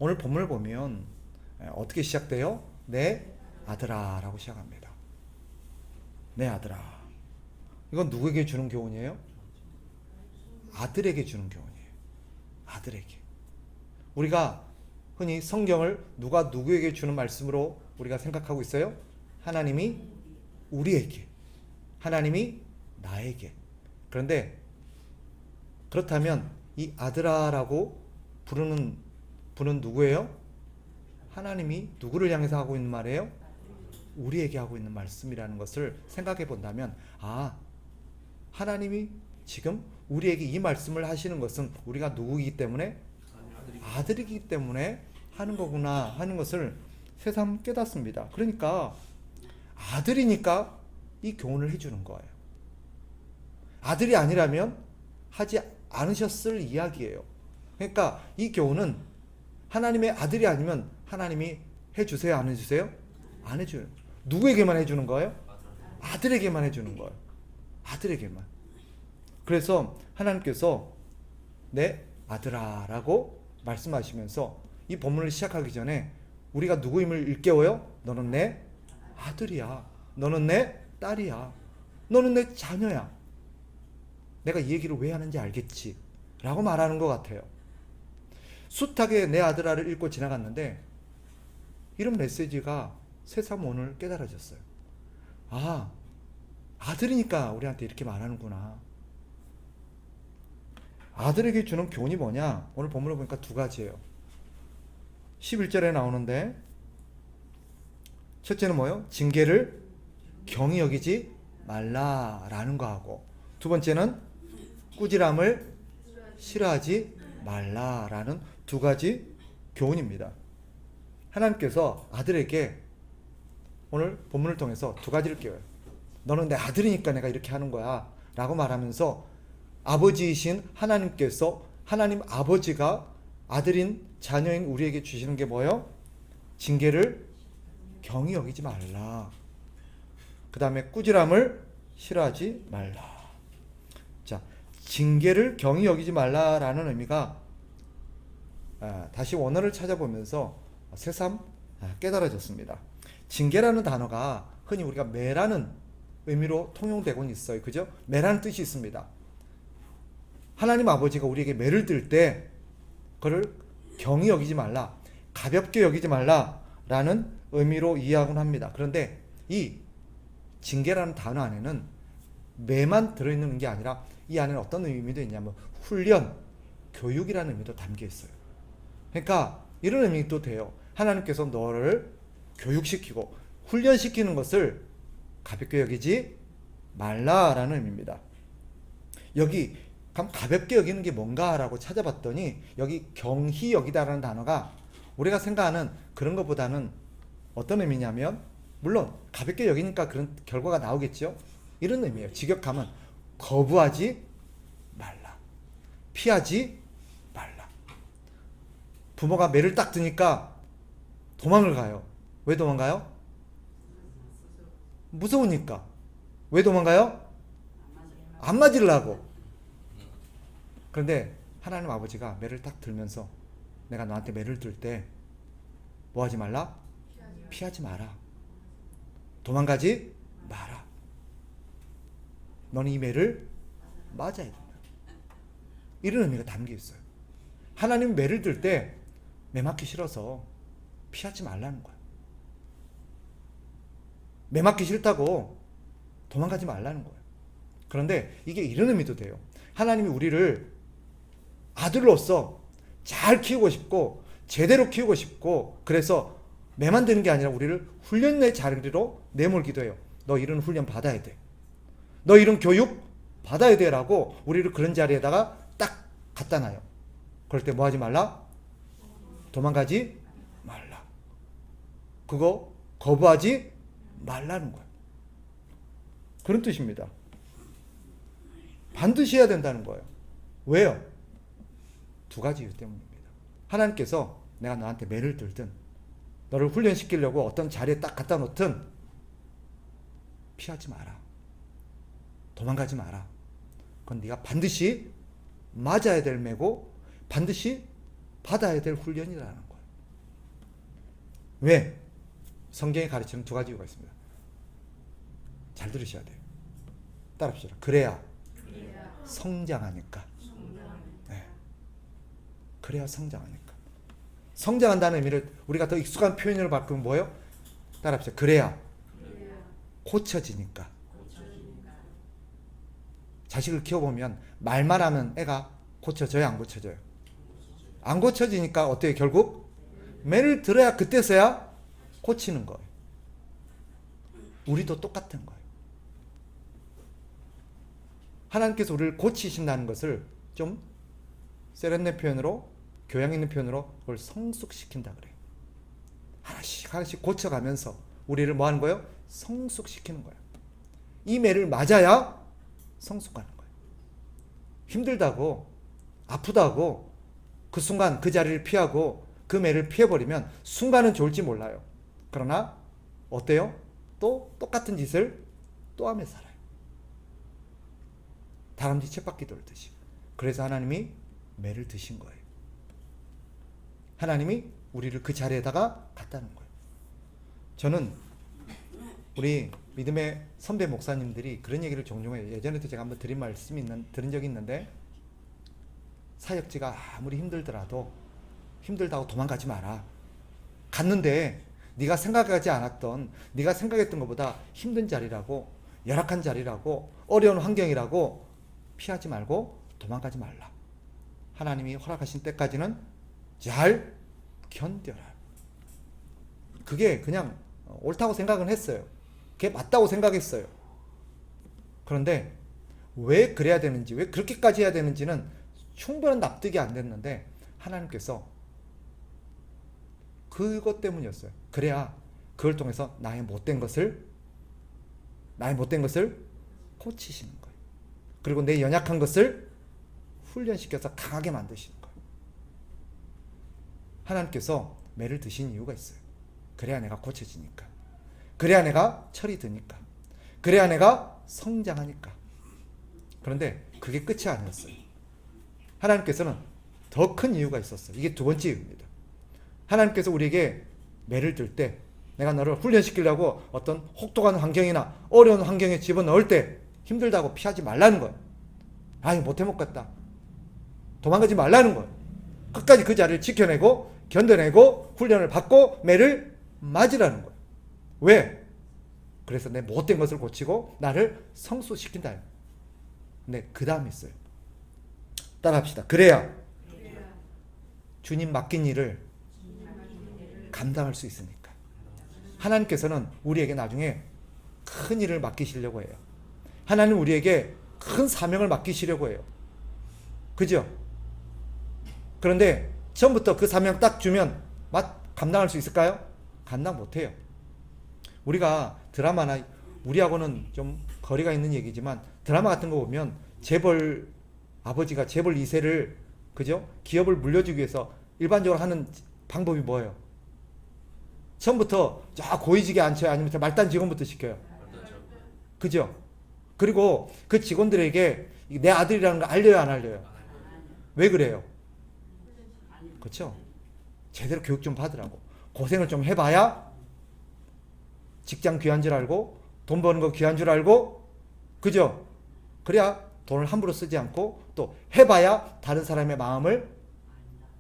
오늘 본문을 보면 어떻게 시작돼요? 내 아들아 라고 시작합니다. 내 아들아. 이건 누구에게 주는 교훈이에요? 아들에게 주는 교훈이에요. 아들에게. 우리가 흔히 성경을 누가 누구에게 주는 말씀으로 우리가 생각하고 있어요? 하나님이 우리에게, 하나님이 나에게. 그런데 그렇다면 이 아들아라고 부르는 분은 누구예요? 하나님이 누구를 향해서 하고 있는 말이에요? 우리에게 하고 있는 말씀이라는 것을 생각해 본다면, 하나님이 지금 우리에게 이 말씀을 하시는 것은 우리가 누구이기 때문에? 아들이기 때문에 하는 거구나 하는 것을 새삼 깨닫습니다. 그러니까 아들이니까 이 교훈을 해주는 거예요. 아들이 아니라면 하지 않으셨을 이야기예요. 그러니까 이 교훈은 하나님의 아들이 아니면 하나님이 해주세요, 안 해주세요? 안 해줘요. 누구에게만 해주는 거예요? 아들에게만 해주는 거예요. 아들에게만. 그래서 하나님께서 내 아들아 라고 말씀하시면서 이 본문을 시작하기 전에 우리가 누구임을 일깨워요? 너는 내 아들이야. 너는 내 딸이야. 너는 내 자녀야. 내가 이 얘기를 왜 하는지 알겠지? 라고 말하는 것 같아요. 숱하게 내 아들아를 읽고 지나갔는데 이런 메시지가 새삼 오늘 깨달아졌어요. 아들이니까 우리한테 이렇게 말하는구나. 아들에게 주는 교훈이 뭐냐? 오늘 본문을 보니까 두 가지예요. 11절에 나오는데 첫째는 뭐예요? 징계를 경히 여기지 말라라는 거하고, 두 번째는 꾸지람을 싫어하지 말라라는 두 가지 교훈입니다. 하나님께서 아들에게 오늘 본문을 통해서 두 가지를 깨워요. 너는 내 아들이니까 내가 이렇게 하는 거야 라고 말하면서 아버지이신 하나님께서, 하나님 아버지가 아들인 자녀인 우리에게 주시는 게 뭐예요? 징계를 경히 여기지 말라. 그 다음에 꾸지람을 싫어하지 말라. 자, 징계를 경히 여기지 말라라는 의미가 다시 원어를 찾아보면서 새삼 깨달아졌습니다. 징계라는 단어가 흔히 우리가 매라는 의미로 통용되곤 있어요. 그죠? 매라는 뜻이 있습니다. 하나님 아버지가 우리에게 매를 들 때 그를 경히 여기지 말라, 가볍게 여기지 말라라는 의미로 이해하곤 합니다. 그런데 이 징계라는 단어 안에는 매만 들어있는 게 아니라 이 안에는 어떤 의미도 있냐면 훈련, 교육이라는 의미도 담겨 있어요. 그러니까 이런 의미도 돼요. 하나님께서 너를 교육시키고 훈련시키는 것을 가볍게 여기지 말라라는 의미입니다. 여기 가볍게 여기는 게 뭔가라고 찾아봤더니 여기 경히 여기다라는 단어가 우리가 생각하는 그런 것보다는 어떤 의미냐면, 물론 가볍게 여기니까 그런 결과가 나오겠죠. 이런 의미예요. 직역하면 거부하지 말라, 피하지 말라. 부모가 매를 딱 드니까 도망을 가요. 왜 도망가요? 무서우니까. 왜 도망가요? 안 맞으려고. 그런데 하나님 아버지가 매를 딱 들면서 내가 너한테 매를 들 때 뭐 하지 말라? 피하지 마라. 도망가지 마라. 너는 이 매를 맞아야 된다. 이런 의미가 담겨 있어요. 하나님이 매를 들 때 매 맞기 싫어서 피하지 말라는 거예요. 매 맞기 싫다고 도망가지 말라는 거예요. 그런데 이게 이런 의미도 돼요. 하나님이 우리를 아들로서 잘 키우고 싶고 제대로 키우고 싶고, 그래서 매만 드는 게 아니라 우리를 훈련의 자리로 내몰기도 해요. 너 이런 훈련 받아야 돼. 너 이런 교육 받아야 돼 라고 우리를 그런 자리에다가 딱 갖다 놔요. 그럴 때 뭐 하지 말라? 도망가지 말라. 그거 거부하지 말라는 거예요. 그런 뜻입니다. 반드시 해야 된다는 거예요. 왜요? 두 가지 이유 때문입니다. 하나님께서 내가 너한테 매를 들든 너를 훈련시키려고 어떤 자리에 딱 갖다 놓든 피하지 마라. 도망가지 마라. 그건 네가 반드시 맞아야 될 매고 반드시 받아야 될 훈련이라는 거예요. 왜? 성경이 가르치는 두 가지 이유가 있습니다. 잘 들으셔야 돼요. 따라합시다. 그래야 성장하니까. 네. 그래야 성장하니까. 성장한다는 의미를 우리가 더 익숙한 표현으로 바꾸면 뭐예요? 따라합시다. 그래야 고쳐지니까. 자식을 키워보면 말만 하면 애가 고쳐져요, 안 고쳐져요? 안 고쳐지니까 어때요? 결국 매를 들어야 그때서야 고치는 거예요. 우리도 똑같은 거예요. 하나님께서 우리를 고치신다는 것을 좀 세련된 표현으로, 교양 있는 표현으로 그걸 성숙시킨다 그래요. 하나씩 하나씩 고쳐가면서 우리를 뭐 하는 거예요? 성숙시키는 거예요. 이 매를 맞아야 성숙하는 거예요. 힘들다고, 아프다고 그 순간 그 자리를 피하고 그 매를 피해버리면 순간은 좋을지 몰라요. 그러나 어때요? 또 똑같은 짓을 또 하며 살아요. 다람쥐 쳇바퀴 돌듯이. 그래서 하나님이 매를 드신 거예요. 하나님이 우리를 그 자리에다가 갖다는 거예요. 저는 우리 믿음의 선배 목사님들이 그런 얘기를 종종 해요. 예전에도 제가 한번 들은 적이 있는데, 사역지가 아무리 힘들더라도 힘들다고 도망가지 마라. 갔는데 네가 생각하지 않았던, 네가 생각했던 것보다 힘든 자리라고, 열악한 자리라고, 어려운 환경이라고 피하지 말고 도망가지 말라. 하나님이 허락하신 때까지는 잘 견뎌라. 그게 그냥 옳다고 생각은 했어요. 그게 맞다고 생각했어요. 그런데 왜 그래야 되는지, 왜 그렇게까지 해야 되는지는 충분한 납득이 안 됐는데 하나님께서 그것 때문이었어요. 그래야 그걸 통해서 나의 못된 것을 고치시는 거예요. 그리고 내 연약한 것을 훈련시켜서 강하게 만드시는 거예요. 하나님께서 매를 드신 이유가 있어요. 그래야 내가 고쳐지니까. 그래야 내가 철이 드니까. 그래야 내가 성장하니까. 그런데 그게 끝이 아니었어요. 하나님께서는 더 큰 이유가 있었어요. 이게 두 번째 이유입니다. 하나님께서 우리에게 매를 들 때, 내가 너를 훈련시키려고 어떤 혹독한 환경이나 어려운 환경에 집어넣을 때 힘들다고 피하지 말라는 거예요. 아이, 못해 먹겠다. 도망가지 말라는 거예요. 끝까지 그 자리를 지켜내고 견뎌내고 훈련을 받고 매를 맞으라는 거예요. 왜? 그래서 내 못된 것을 고치고 나를 성숙시킨다. 근데 그 다음이 있어요. 따라합시다. 그래야 주님 맡긴 일을 감당할 수 있으니까. 하나님께서는 우리에게 나중에 큰 일을 맡기시려고 해요. 하나님 우리에게 큰 사명을 맡기시려고 해요. 그죠? 그런데 처음부터 그 사명 딱 주면 감당할 수 있을까요? 감당 못해요. 우리가 드라마나, 우리하고는 좀 거리가 있는 얘기지만 드라마 같은 거 보면 아버지가 재벌 2세를, 그죠? 기업을 물려주기 위해서 일반적으로 하는 방법이 뭐예요? 처음부터 저 고위직에 앉혀요? 아니면 말단 직원부터 시켜요? 그죠? 그리고 그 직원들에게 내 아들이라는 거 알려요, 안 알려요? 왜 그래요? 그렇죠? 제대로 교육 좀 받으라고. 고생을 좀 해봐야 직장 귀한 줄 알고, 돈 버는 거 귀한 줄 알고, 그죠? 그래야 돈을 함부로 쓰지 않고, 또 해봐야 다른 사람의 마음을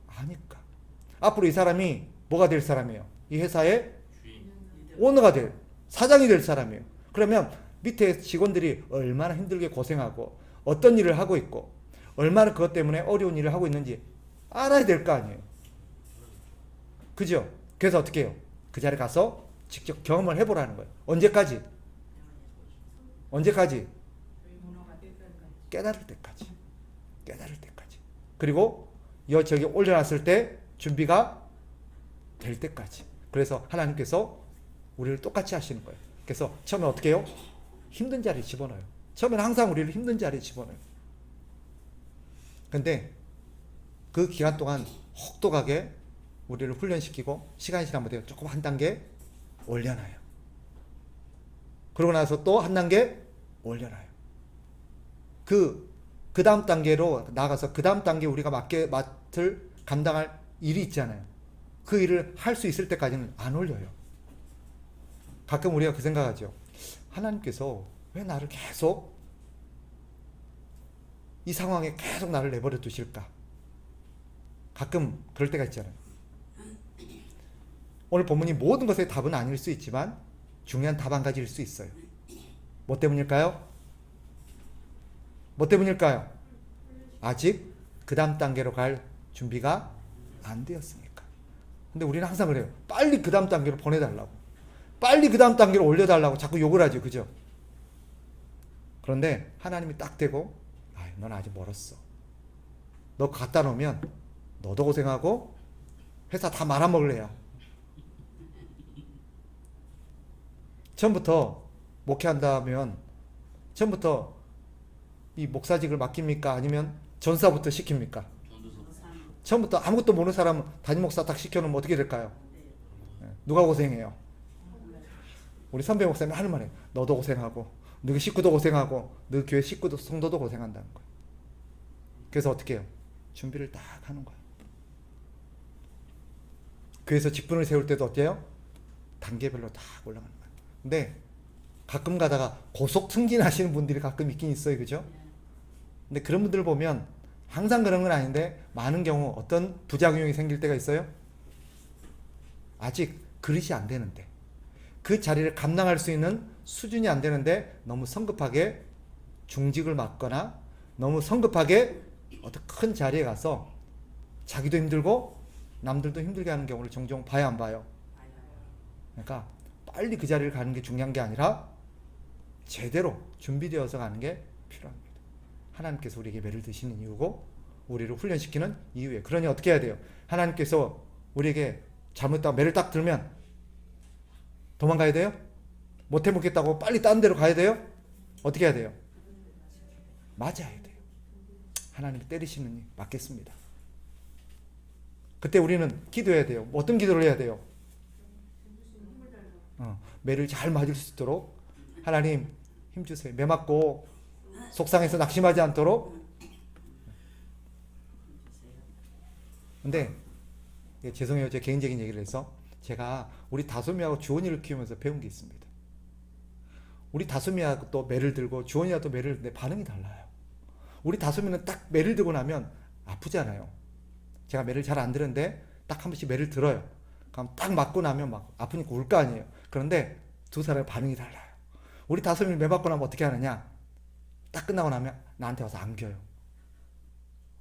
아니까. 앞으로 이 사람이 뭐가 될 사람이에요? 이 회사의 오너가 될, 사장이 될 사람이에요. 그러면 밑에 직원들이 얼마나 힘들게 고생하고 어떤 일을 하고 있고 얼마나 그것 때문에 어려운 일을 하고 있는지 알아야 될 거 아니에요. 그죠? 그래서 어떻게 해요? 그 자리에 가서 직접 경험을 해보라는 거예요. 언제까지? 깨달을 때까지. 그리고 저기 올려놨을 때 준비가 될 때까지. 그래서 하나님께서 우리를 똑같이 하시는 거예요. 그래서 처음에 어떻게 해요? 힘든 자리에 집어넣어요. 처음에는 항상 우리를 힘든 자리에 집어넣어요. 근데 그 기간 동안 혹독하게 우리를 훈련시키고 시간이 지나면 조금 한 단계 올려놔요. 그러고 나서 또 한 단계 올려놔요. 그 다음 단계로 나가서 그 다음 단계 우리가 감당할 일이 있잖아요. 그 일을 할 수 있을 때까지는 안 올려요. 가끔 우리가 그 생각하죠. 하나님께서 왜 나를 계속 이 상황에 계속 나를 내버려 두실까? 가끔 그럴 때가 있잖아요. 오늘 본문이 모든 것의 답은 아닐 수 있지만 중요한 답 한 가지일 수 있어요. 뭐 때문일까요? 뭐 때문일까요? 아직 그 다음 단계로 갈 준비가 안 되었으니까. 근데 우리는 항상 그래요. 빨리 그 다음 단계로 보내달라고. 빨리 그 다음 단계로 올려달라고 자꾸 욕을 하죠. 그죠? 그런데 하나님이 딱 대고 넌 아직 멀었어. 너 갖다 놓으면 너도 고생하고 회사 다 말아먹을래요. 처음부터 목회한다면 처음부터 이 목사직을 맡깁니까? 아니면 전사부터 시킵니까? 처음부터 아무것도 모르는 사람 담임 목사 딱 시켜놓으면 어떻게 될까요? 누가 고생해요? 우리 선배 목사님이 하는 말이에요. 너도 고생하고 너희 식구도 고생하고 너희 교회 식구도 성도도 고생한다는 거예요. 그래서 어떻게 해요? 준비를 딱 하는 거예요. 교회에서 직분을 세울 때도 어때요? 단계별로 딱 올라가는 거예요. 근데 가끔 가다가 고속 승진하시는 분들이 가끔 있긴 있어요. 그죠? 근데 그런 분들 보면 항상 그런 건 아닌데 많은 경우 어떤 부작용이 생길 때가 있어요? 아직 그릇이 안 되는데 그 자리를 감당할 수 있는 수준이 안 되는데 너무 성급하게 중직을 맡거나 너무 성급하게 어떤 큰 자리에 가서 자기도 힘들고 남들도 힘들게 하는 경우를 종종 봐야 안 봐요? 그러니까 빨리 그 자리를 가는 게 중요한 게 아니라 제대로 준비되어서 가는 게 필요합니다. 하나님께서 우리에게 매를 드시는 이유고 우리를 훈련시키는 이유예요. 그러니 어떻게 해야 돼요? 하나님께서 우리에게 잘못했다고 매를 딱 들면 도망가야 돼요? 못 해먹겠다고 빨리 딴 데로 가야 돼요? 어떻게 해야 돼요? 맞아야 돼요. 하나님이 때리시는 맞겠습니다. 그때 우리는 기도해야 돼요. 어떤 기도를 해야 돼요? 매를 잘 맞을 수 있도록 하나님 힘주세요. 매 맞고 속상해서 낙심하지 않도록. 근데 죄송해요. 제 개인적인 얘기를 해서 제가 우리 다솜이하고 주원이를 키우면서 배운 게 있습니다. 우리 다솜이하고 또 매를 들고 주원이하고 또 매를 드는데 반응이 달라요. 우리 다솜이는 딱 매를 들고 나면 아프잖아요. 제가 매를 잘 안 드는데 딱 한 번씩 매를 들어요. 그럼 딱 맞고 나면 막 아프니까 울 거 아니에요. 그런데 두 사람의 반응이 달라요. 우리 다솜이를 매 맞고 나면 어떻게 하느냐? 딱 끝나고 나면 나한테 와서 안겨요.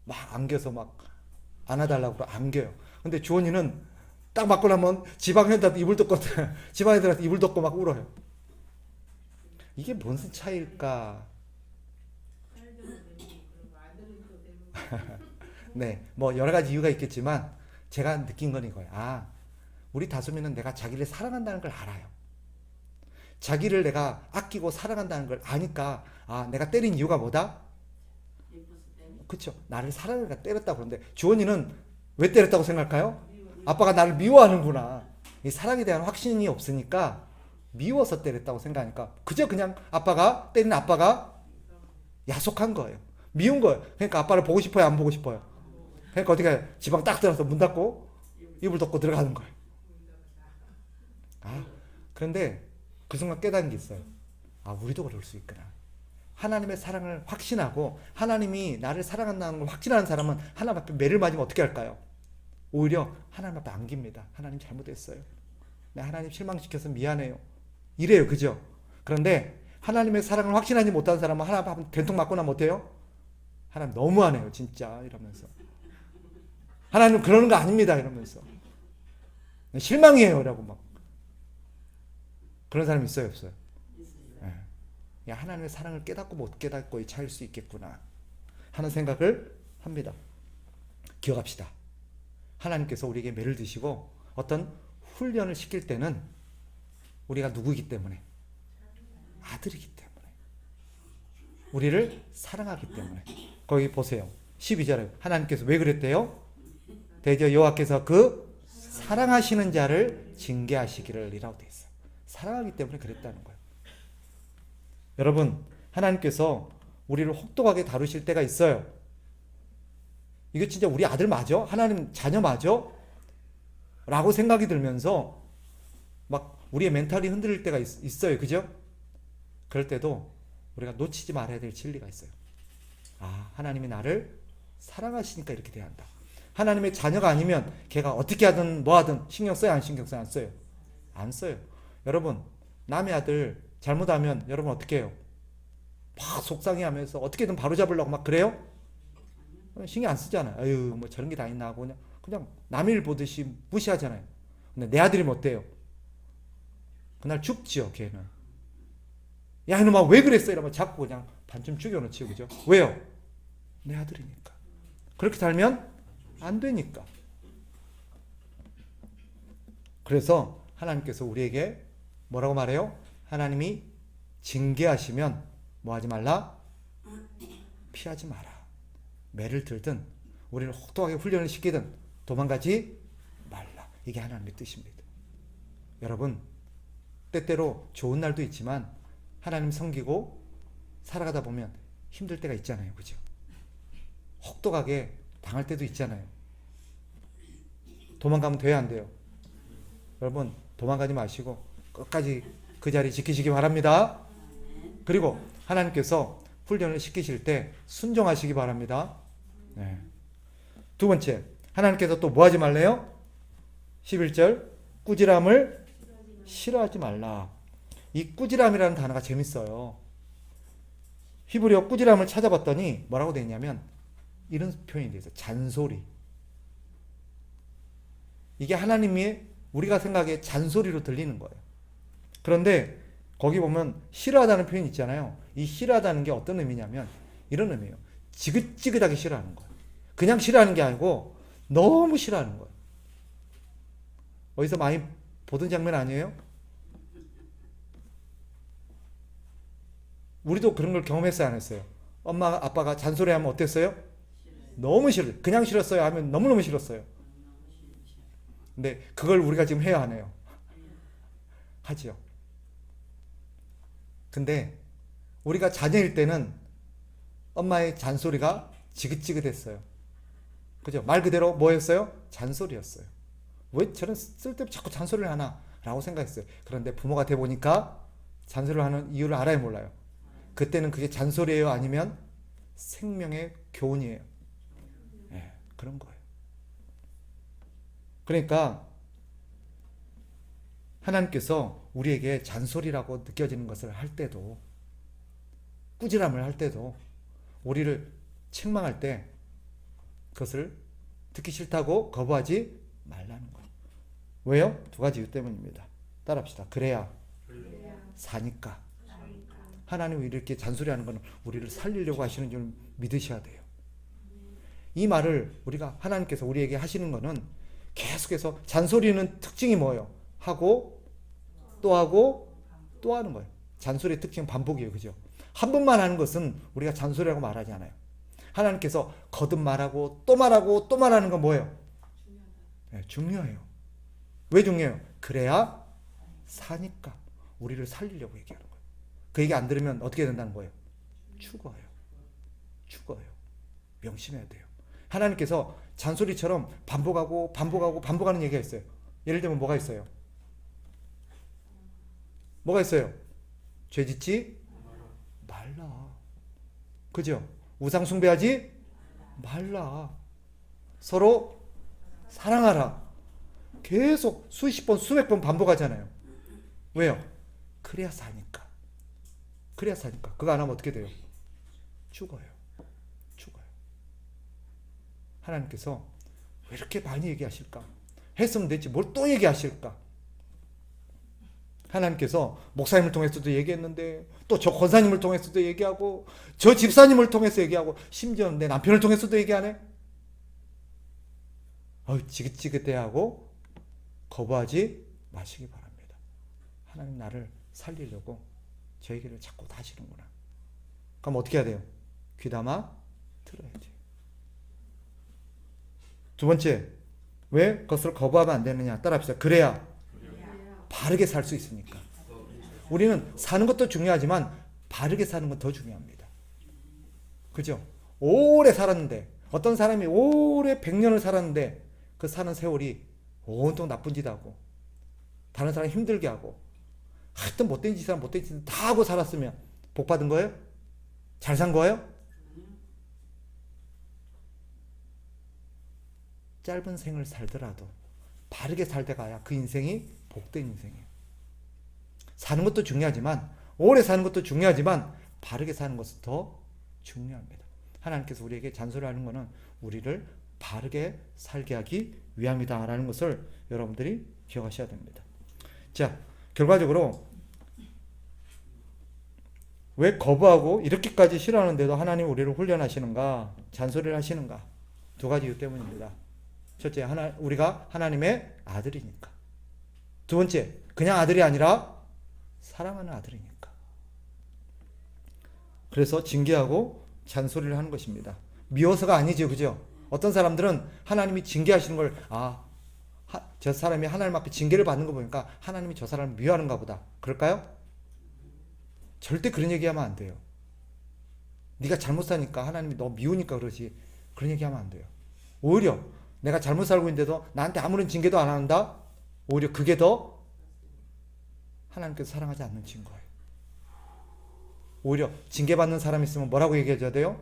막 안겨서 막 안아달라고 그러고 안겨요. 근데 주원이는 딱 맞고 나면 지방애들한테 이불 덮고 지방애들한테 이불 덮고 막 울어요. 이게 무슨 차이일까? 네, 뭐 여러 가지 이유가 있겠지만 제가 느낀 건 이거예요. 우리 다솜이는 내가 자기를 사랑한다는 걸 알아요. 자기를 내가 아끼고 사랑한다는 걸 아니까 내가 때린 이유가 뭐다? 그쵸? 나를 사랑하니까 때렸다고. 그러는데 주원이는 왜 때렸다고 생각할까요? 아빠가 나를 미워하는구나. 이 사랑에 대한 확신이 없으니까 미워서 때렸다고 생각하니까 그저 그냥 아빠가 때리는 아빠가 야속한 거예요. 미운 거예요. 그러니까 아빠를 보고 싶어요? 안 보고 싶어요? 그러니까 어떻게 해요? 지방 딱 들어서 문 닫고 이불 덮고 들어가는 거예요. 그런데 그 순간 깨닫는 게 있어요. 우리도 그럴 수 있구나. 하나님의 사랑을 확신하고 하나님이 나를 사랑한다는 걸 확신하는 사람은 하나님 앞에 매를 맞으면 어떻게 할까요? 오히려 하나님 앞에 안깁니다. 하나님 잘못했어요. 하나님 실망시켜서 미안해요. 이래요. 그죠? 그런데 하나님의 사랑을 확신하지 못한 사람은 하나님 앞에 된통 맞고 나면 어때요? 하나님 너무하네요. 진짜 이러면서. 하나님 그러는 거 아닙니다. 이러면서. 실망이에요. 라고 막. 그런 사람이 있어요? 없어요? 야, 하나님의 사랑을 깨닫고 못 깨닫고의 차이일 수 있겠구나 하는 생각을 합니다. 기억합시다. 하나님께서 우리에게 매를 드시고 어떤 훈련을 시킬 때는 우리가 누구이기 때문에? 아들이기 때문에. 우리를 사랑하기 때문에. 거기 보세요. 12절에 하나님께서 왜 그랬대요? 대저 여호와께서 그 사랑하시는 자를 징계하시기를 이라고 되어 있어요. 사랑하기 때문에 그랬다는 거예요. 여러분, 하나님께서 우리를 혹독하게 다루실 때가 있어요. 이거 진짜 우리 아들 맞아? 하나님 자녀 맞아? 라고 생각이 들면서 막 우리의 멘탈이 흔들릴 때가 있어요. 그죠? 그럴 때도 우리가 놓치지 말아야 될 진리가 있어요. 아, 하나님이 나를 사랑하시니까 이렇게 돼야 한다. 하나님의 자녀가 아니면 걔가 어떻게 하든 뭐 하든 신경 써요? 안 신경 써요? 안 써요? 안 써요. 여러분, 남의 아들 잘못하면 여러분 어떻게 해요? 막 속상해하면서 어떻게든 바로잡으려고 막 그래요? 신경 안 쓰잖아요. 아유, 뭐 저런 게 다 있나 하고 그냥 남의 일 보듯이 무시하잖아요. 근데 내 아들이 어때요? 그날 죽지요, 걔는. 야, 이놈아 왜 그랬어? 이러면 자꾸 그냥 반쯤 죽여놓지, 그죠? 왜요? 내 아들이니까. 그렇게 살면 안 되니까. 그래서 하나님께서 우리에게 뭐라고 말해요? 하나님이 징계하시면 뭐 하지 말라? 피하지 마라. 매를 들든 우리를 혹독하게 훈련을 시키든 도망가지 말라. 이게 하나님의 뜻입니다. 여러분, 때때로 좋은 날도 있지만 하나님 섬기고 살아가다 보면 힘들 때가 있잖아요. 그죠? 혹독하게 당할 때도 있잖아요. 도망가면 돼요, 안 돼요? 여러분, 도망가지 마시고 끝까지 그 자리 지키시기 바랍니다. 그리고 하나님께서 훈련을 시키실 때 순종하시기 바랍니다. 네. 두 번째, 하나님께서 또 뭐 하지 말래요? 11절, 꾸지람을 싫어하지 말라. 이 꾸지람이라는 단어가 재밌어요. 히브리어 꾸지람을 찾아봤더니 뭐라고 되어 있냐면 이런 표현이 되어 있어요. 잔소리. 이게 하나님이 우리가 생각에 잔소리로 들리는 거예요. 그런데 거기 보면 싫어하다는 표현이 있잖아요. 이 싫어하다는 게 어떤 의미냐면 이런 의미예요. 지긋지긋하게 싫어하는 거예요. 그냥 싫어하는 게 아니고 너무 싫어하는 거예요. 어디서 많이 보던 장면 아니에요? 우리도 그런 걸 경험했어요, 안 했어요? 엄마, 아빠가 잔소리하면 어땠어요? 너무 싫어요. 그냥 싫었어요 하면 너무너무 싫었어요. 근데 그걸 우리가 지금 해야 하네요. 하지요. 근데 우리가 자녀일 때는 엄마의 잔소리가 지긋지긋했어요. 그죠? 말 그대로 뭐였어요? 잔소리였어요. 왜 저런 쓸데없이 자꾸 잔소리를 하나? 라고 생각했어요. 그런데 부모가 돼 보니까 잔소리를 하는 이유를 알아요, 몰라요? 그때는 그게 잔소리예요? 아니면 생명의 교훈이에요? 네, 그런 거예요. 그러니까 하나님께서 우리에게 잔소리라고 느껴지는 것을 할 때도, 꾸지람을 할 때도, 우리를 책망할 때 그것을 듣기 싫다고 거부하지 말라는 거예요. 왜요? 두 가지 이유 때문입니다. 따라합시다. 그래야 사니까. 하나님이 이렇게 잔소리하는 것은 우리를 살리려고 하시는 줄 믿으셔야 돼요. 이 말을 우리가 하나님께서 우리에게 하시는 것은 계속해서 잔소리는 특징이 뭐예요? 하고 또 하고 또 하는 거예요. 잔소리의 특징은 반복이에요. 그죠? 한 번만 하는 것은 우리가 잔소리라고 말하지 않아요. 하나님께서 거듭 말하고 또 말하고 또 말하는 건 뭐예요? 네, 중요해요. 왜 중요해요? 그래야 사니까. 우리를 살리려고 얘기하는 거예요. 그 얘기 안 들으면 어떻게 된다는 거예요? 죽어요. 죽어요. 명심해야 돼요. 하나님께서 잔소리처럼 반복하고 반복하고 반복하는 얘기가 있어요. 예를 들면 뭐가 있어요? 뭐가 있어요? 죄 짓지 말라. 그죠? 우상 숭배하지 말라. 서로 사랑하라. 계속 수십 번 수백 번 반복하잖아요. 왜요? 그래야 사니까. 그래야 사니까. 그거 안 하면 어떻게 돼요? 죽어요. 죽어요. 하나님께서 왜 이렇게 많이 얘기하실까? 했으면 됐지 뭘 또 얘기하실까? 하나님께서 목사님을 통해서도 얘기했는데 또 저 권사님을 통해서도 얘기하고 저 집사님을 통해서 얘기하고 심지어 내 남편을 통해서도 얘기하네? 지긋지긋해하고 거부하지 마시기 바랍니다. 하나님 나를 살리려고 저 얘기를 자꾸 다 하시는구나. 그럼 어떻게 해야 돼요? 귀담아 들어야지. 두 번째, 왜 그것을 거부하면 안 되느냐? 따라합시다. 그래야 바르게 살 수 있으니까. 우리는 사는 것도 중요하지만 바르게 사는 건 더 중요합니다. 그죠? 오래 살았는데 어떤 사람이 오래 100년을 살았는데 그 사는 세월이 온통 나쁜 짓 하고 다른 사람 힘들게 하고 하여튼 못된 짓 다 하고 살았으면 복 받은 거예요? 잘 산 거예요? 짧은 생을 살더라도 바르게 살다 가야 그 인생이 복된 인생이에요. 사는 것도 중요하지만 오래 사는 것도 중요하지만 바르게 사는 것은 더 중요합니다. 하나님께서 우리에게 잔소리하는 것은 우리를 바르게 살게 하기 위함이다라는 것을 여러분들이 기억하셔야 됩니다. 자, 결과적으로 왜 거부하고 이렇게까지 싫어하는데도 하나님 우리를 훈련하시는가, 잔소리를 하시는가? 두 가지 이유 때문입니다. 첫째, 우리가 하나님의 아들이니까. 두 번째, 그냥 아들이 아니라 사랑하는 아들이니까. 그래서 징계하고 잔소리를 하는 것입니다. 미워서가 아니죠, 그죠? 어떤 사람들은 하나님이 징계하시는 걸 저 사람이 하나님 앞에 징계를 받는 거 보니까 하나님이 저 사람을 미워하는가 보다. 그럴까요? 절대 그런 얘기하면 안 돼요. 네가 잘못 사니까 하나님이 너 미우니까 그러지. 그런 얘기하면 안 돼요. 오히려 내가 잘못 살고 있는데도 나한테 아무런 징계도 안 한다? 오히려 그게 더 하나님께서 사랑하지 않는 증거예요. 오히려 징계받는 사람이 있으면 뭐라고 얘기해줘야 돼요?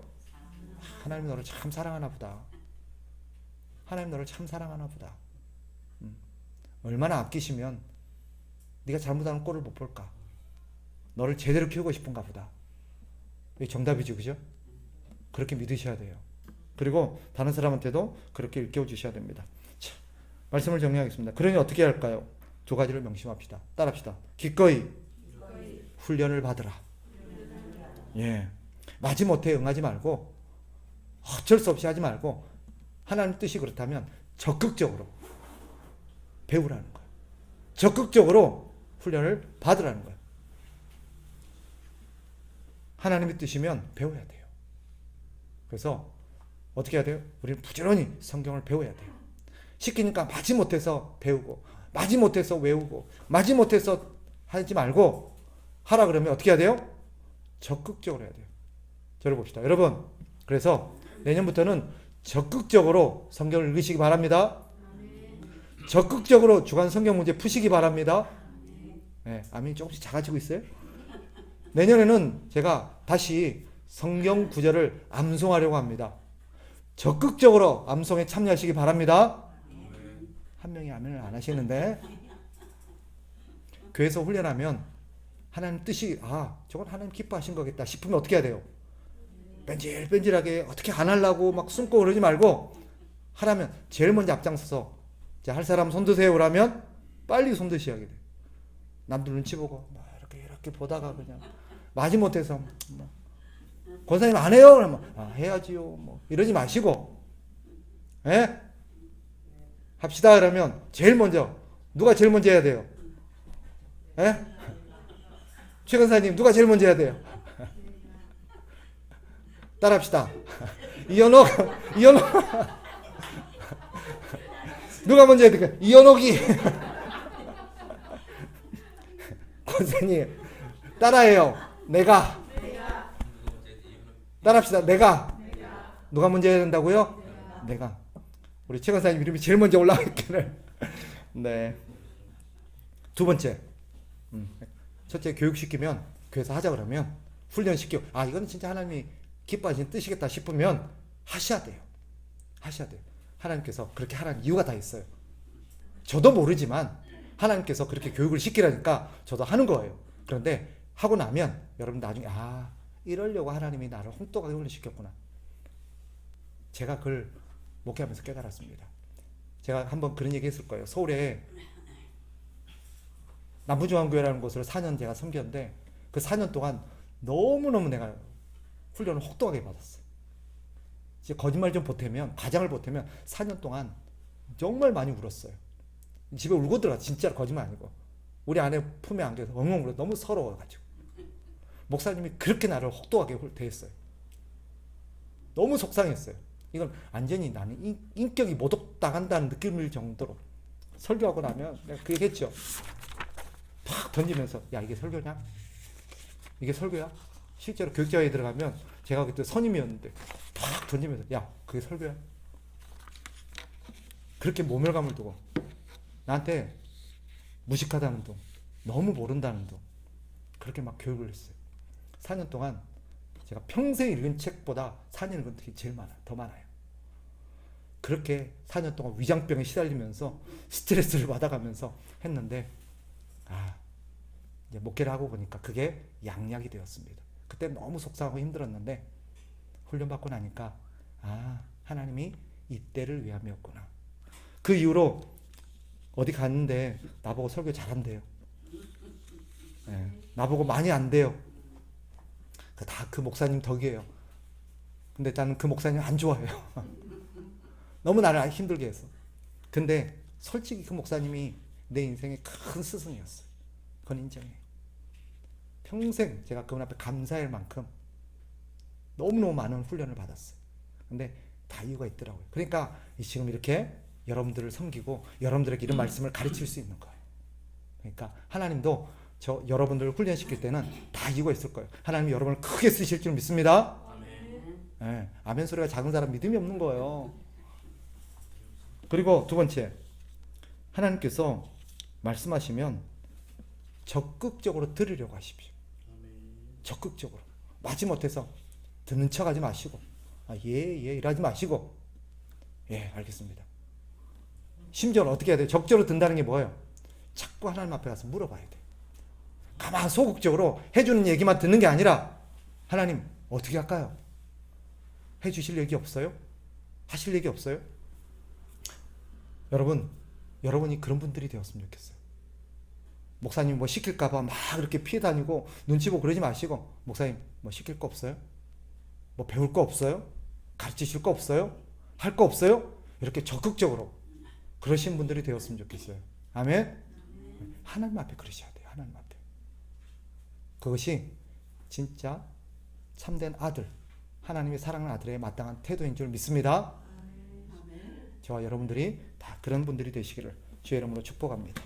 하나님이 너를 참 사랑하나 보다. 하나님 너를 참 사랑하나 보다. 얼마나 아끼시면 네가 잘못하는 꼴을 못 볼까? 너를 제대로 키우고 싶은가 보다. 이게 정답이죠, 그죠? 그렇게 믿으셔야 돼요. 그리고 다른 사람한테도 그렇게 일깨워주셔야 됩니다. 자, 말씀을 정리하겠습니다. 그러니 어떻게 할까요? 두 가지를 명심합시다. 따라합시다. 기꺼이 훈련을 받으라. 예, 마지못해 응하지 말고 어쩔 수 없이 하지 말고 하나님 뜻이 그렇다면 적극적으로 배우라는 거예요. 적극적으로 훈련을 받으라는 거예요. 하나님의 뜻이면 배워야 돼요. 그래서 어떻게 해야 돼요? 우리는 부지런히 성경을 배워야 돼요. 시키니까 마지못해서 배우고 마지못해서 외우고 마지못해서 하지 말고 하라 그러면 어떻게 해야 돼요? 적극적으로 해야 돼요. 저를 봅시다. 여러분, 그래서 내년부터는 적극적으로 성경을 읽으시기 바랍니다. 적극적으로 주간 성경 문제 푸시기 바랍니다. 네, 아멘이 조금씩 작아지고 있어요. 내년에는 제가 다시 성경 구절을 암송하려고 합니다. 적극적으로 암송에 참여하시기 바랍니다. 한 명이 아멘을 안 하시는데, 교회에서 훈련하면 하나님 뜻이 저건 하나님 기뻐하신 거겠다 싶으면 어떻게 해야 돼요? 뺀질뺀질하게 어떻게 안 하려고 막 숨고 그러지 말고 하라면 제일 먼저 앞장서서 자, 할 사람 손 드세요 그러면 빨리 손 드셔야 돼요. 남들 눈치 보고 이렇게 보다가 그냥 마지못해서 권사님 안 해요? 그러면 해야지요. 이러지 마시고 합시다 그러면 제일 먼저 누가 제일 먼저 해야 돼요? 최 권사님 누가 제일 먼저 해야 돼요? 따라합시다. 이현옥 누가 먼저 해야 될까요? 이현옥이 권사님 따라해요. 내가 따라합시다. 내가 누가 먼저 해야 된다고요? 내가. 우리 최 권사님 이름이 제일 먼저 올라가기를. 네. 두 번째, 첫째 교육시키면 교회에서 하자 그러면 훈련시키고 이거는 진짜 하나님이 기뻐하시는 뜻이겠다 싶으면 하셔야 돼요. 하나님께서 그렇게 하라는 이유가 다 있어요. 저도 모르지만 하나님께서 그렇게 교육을 시키라니까 저도 하는 거예요. 그런데 하고 나면 여러분 나중에 이러려고 하나님이 나를 홍똑하게 훈련시켰구나. 제가 그걸 목회하면서 깨달았습니다. 제가 한번 그런 얘기 했을 거예요. 서울에 남부중앙교회라는 곳을 4년 제가 섬겼는데 그 4년 동안 너무너무 내가 훈련을 혹독하게 받았어요. 이제 거짓말 좀 보태면, 가장을 보태면 4년 동안 정말 많이 울었어요. 집에 울고 들어갔어요. 진짜 거짓말 아니고. 우리 아내 품에 안겨서 엉엉 울어. 너무 서러워가지고. 목사님이 그렇게 나를 혹독하게 대했어요. 너무 속상했어요. 이건 완전히 나는 인격이 모독당한다는 느낌일 정도로. 설교하고 나면 내가 그 얘기했죠. 팍 던지면서 이게 설교냐? 이게 설교야? 실제로 교육자회에 들어가면 제가 그때 선임이었는데 팍 던지면서 그게 설교야? 그렇게 모멸감을 두고 나한테 무식하다는 둥, 너무 모른다는 둥, 그렇게 막 교육을 했어요. 4년 동안 제가 평생 읽은 책보다 4년 읽은 책이 제일 많아요. 더 많아요. 그렇게 4년 동안 위장병에 시달리면서 스트레스를 받아가면서 했는데, 이제 목회를 하고 보니까 그게 양약이 되었습니다. 그때 너무 속상하고 힘들었는데 훈련받고 나니까 하나님이 이때를 위함이었구나. 그 이후로 어디 갔는데 나보고 설교 잘한대요. 나보고 많이 안 돼요. 다 그 목사님 덕이에요. 근데 나는 그 목사님 안 좋아해요. 너무 나를 힘들게 해서. 근데 솔직히 그 목사님이 내 인생의 큰 스승이었어요. 그건 인정해요. 평생 제가 그분 앞에 감사할 만큼 너무너무 많은 훈련을 받았어요. 근데 다 이유가 있더라고요. 그러니까 지금 이렇게 여러분들을 섬기고 여러분들에게 이런 말씀을 가르칠 수 있는 거예요. 그러니까 하나님도 여러분들을 훈련시킬 때는 다 이유가 있을 거예요. 하나님이 여러분을 크게 쓰실 줄 믿습니다. 아멘. 아멘 소리가 작은 사람 믿음이 없는 거예요. 그리고 두 번째, 하나님께서 말씀하시면 적극적으로 들으려고 하십시오. 적극적으로. 마지못해서 듣는 척 하지 마시고, 예, 이러지 마시고, 예, 알겠습니다. 심지어는 어떻게 해야 돼요? 적극적으로 든다는 게 뭐예요? 자꾸 하나님 앞에 가서 물어봐야 돼요. 가만 소극적으로 해주는 얘기만 듣는 게 아니라, 하나님, 어떻게 할까요? 해주실 얘기 없어요? 하실 얘기 없어요? 여러분이 그런 분들이 되었으면 좋겠어요. 목사님 뭐 시킬까봐 막 이렇게 피해 다니고 눈치 보고 그러지 마시고, 목사님 뭐 시킬 거 없어요? 뭐 배울 거 없어요? 가르치실 거 없어요? 할 거 없어요? 이렇게 적극적으로 그러신 분들이 되었으면 좋겠어요. 아멘? 하나님 앞에 그러셔야 돼요. 하나님 앞에. 그것이 진짜 참된 아들, 하나님이 사랑하는 아들의 마땅한 태도인 줄 믿습니다. 저와 여러분들이 다 그런 분들이 되시기를 주의 이름으로 축복합니다.